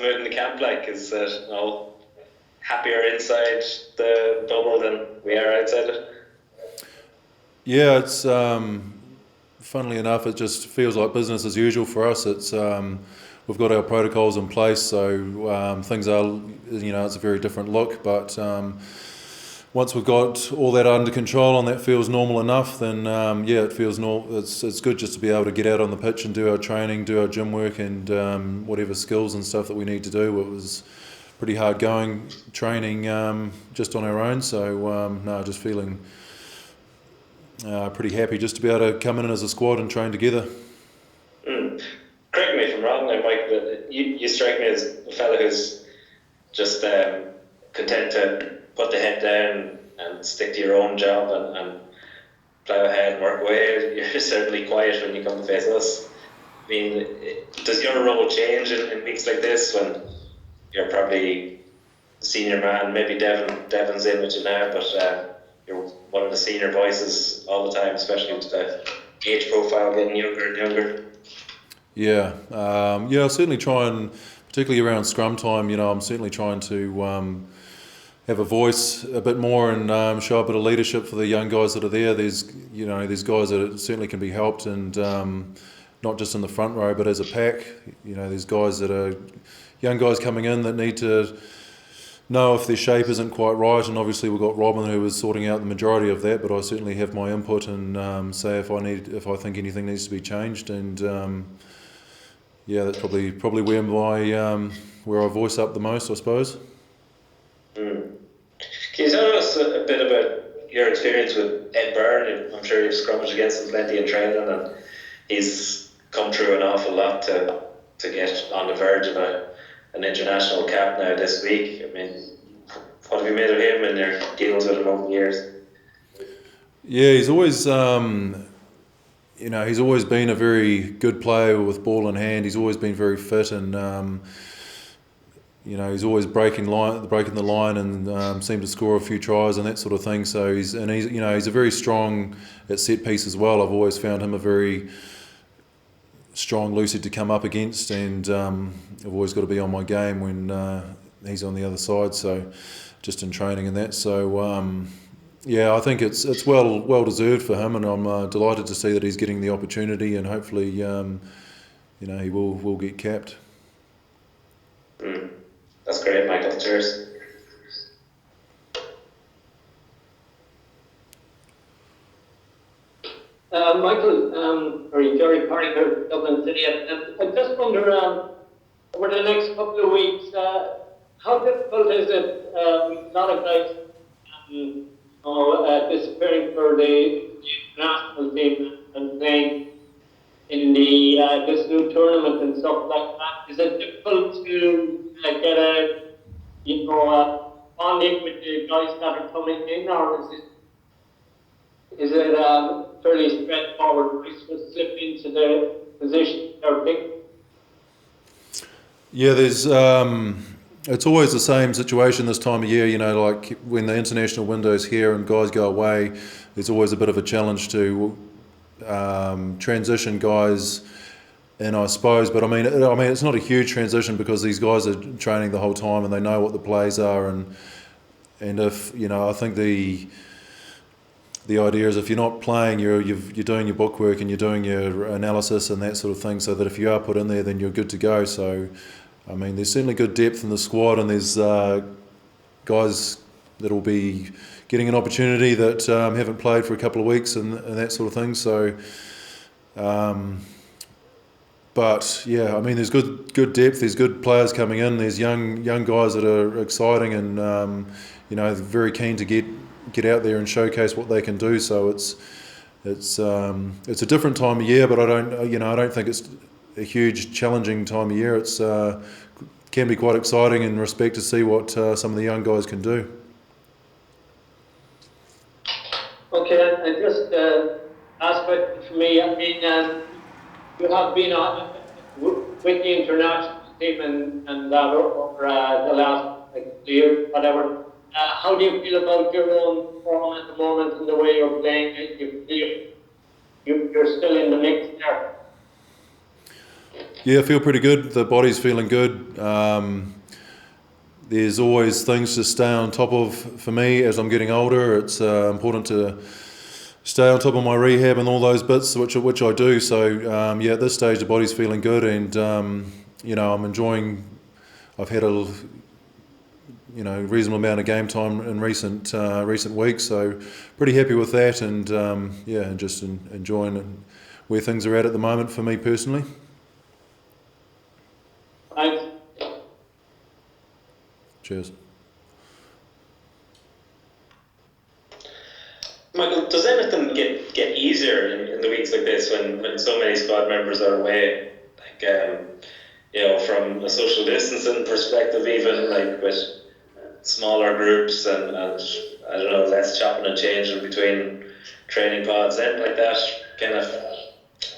mood in the camp like? Is that, happier inside the bubble than we are outside it? Yeah, it's funnily enough, it just feels like business as usual for us. It's we've got our protocols in place, so things are, it's a very different look. But once we've got all that under control and that feels normal enough, then it feels normal. It's good just to be able to get out on the pitch and do our training, do our gym work, and whatever skills and stuff that we need to do. It was pretty hard going training just on our own. So just feeling pretty happy just to be able to come in as a squad and train together. Correct me if I'm wrong there, Mike, but you strike me as a fella who's just content to put the head down and stick to your own job and plough ahead and work away. You're certainly quiet when you come to face us. I mean, does your role change in weeks like this when you're probably the senior man? Maybe Devon's in with you now, but you're one of the senior voices all the time, especially with the age profile getting younger and younger. Yeah, I certainly try and, particularly around scrum time, I'm certainly trying to have a voice a bit more and show a bit of leadership for the young guys that are there. There's guys that certainly can be helped, and not just in the front row, but as a pack. There's guys that are young guys coming in that need to know if their shape isn't quite right, and obviously we've got Robin who is sorting out the majority of that, but I certainly have my input and say if I think anything needs to be changed, and that's probably where I voice up the most, I suppose. Can you tell us a bit about your experience with Ed Byrne? I'm sure you've scrummaged against him plenty in training, and he's come through an awful lot to get on the verge of an international cap now this week. I mean, what have you made of him and your deals with him over the years? Yeah, he's always he's always been a very good player with ball in hand. He's always been very fit, and he's always breaking the line, and seemed to score a few tries and that sort of thing. So he's a very strong at set piece as well. I've always found him a very strong lucid to come up against, and I've always got to be on my game when he's on the other side. So just in training and that. So I think it's well deserved for him, and I'm delighted to see that he's getting the opportunity, and hopefully he will get capped. That's great, Michael. Cheers. Michael, Jerry Parry here, Dublin City. I just wonder, over the next couple of weeks, how difficult is it with a lot of guys disappearing for the national team and playing in the this new tournament and stuff like that? Is it difficult to get a bonding with the guys that are coming in, or is it fairly straightforward? We just slip into the position they're picking? Yeah, there's it's always the same situation this time of year. Like when the international window's here and guys go away, there's always a bit of a challenge to transition guys in, I suppose. But I mean, it's not a huge transition because these guys are training the whole time and they know what the plays are, and if I think the idea is if you're not playing, you're doing your bookwork and you're doing your analysis and that sort of thing, so that if you are put in there, then you're good to go. So, I mean, there's certainly good depth in the squad, and there's guys that will be getting an opportunity that haven't played for a couple of weeks and that sort of thing. So, but yeah, I mean, there's good depth. There's good players coming in. There's young guys that are exciting and very keen to get out there and showcase what they can do. So it's a different time of year, but I don't think it's a huge challenging time of year. It's can be quite exciting in respect to see what some of the young guys can do. Okay, and just last question for me. I mean, you have been with the international team and that over the last year, whatever. How do you feel about your own form at the moment and the way you're playing? You feel you're still in the mix there? Yeah, I feel pretty good. The body's feeling good. There's always things to stay on top of for me as I'm getting older. It's important to stay on top of my rehab and all those bits, which I do. So at this stage the body's feeling good, and I'm enjoying. I've had a reasonable amount of game time in recent weeks, so pretty happy with that, and and just enjoying where things are at the moment for me personally. Thanks. Cheers. Michael, does anything get easier in the weeks like this when so many squad members are away? Like, from a social distancing perspective, even like with smaller groups and I don't know, less chopping and changing between training pods, and like that kind of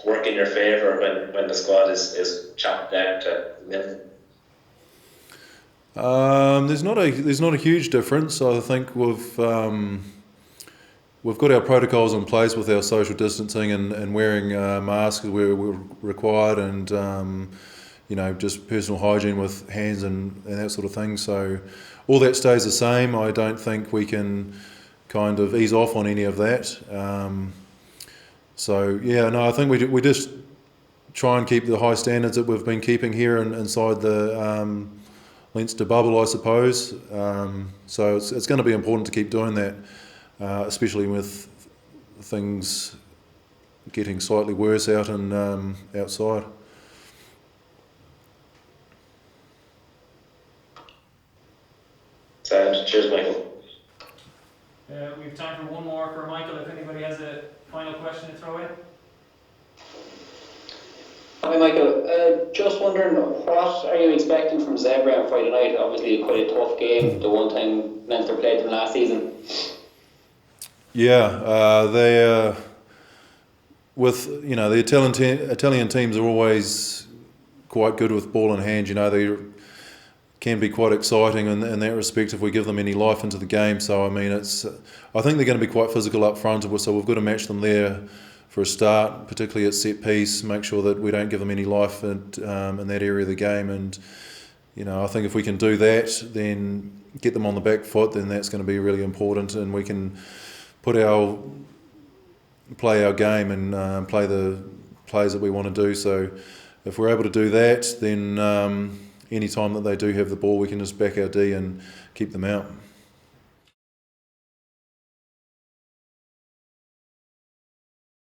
work in your favour when the squad is chopped down to minimum. There's not a huge difference. I think we've got our protocols in place with our social distancing and wearing masks where we're required, and just personal hygiene with hands and that sort of thing. So all that stays the same. I don't think we can kind of ease off on any of that. I think we just try and keep the high standards that we've been keeping here inside the Leinster bubble, I suppose. So it's going to be important to keep doing that, especially with things getting slightly worse out and outside. Cheers, Michael. We have time for one more for Michael, if anybody has a final question to throw in. Hi Michael, just wondering, what are you expecting from Zebre on Friday night? Obviously quite a tough game, the one time Leinster played them last season. Yeah, the Italian teams are always quite good with ball in hand. They can be quite exciting in that respect if we give them any life into the game. So I think they're going to be quite physical up front, so we've got to match them there for a start, particularly at set piece. Make sure that we don't give them any life in that area of the game, and I think if we can do that, then get them on the back foot, then that's going to be really important, and we can play our game and play the plays that we want to do. So if we're able to do that, then any time that they do have the ball, we can just back our D and keep them out.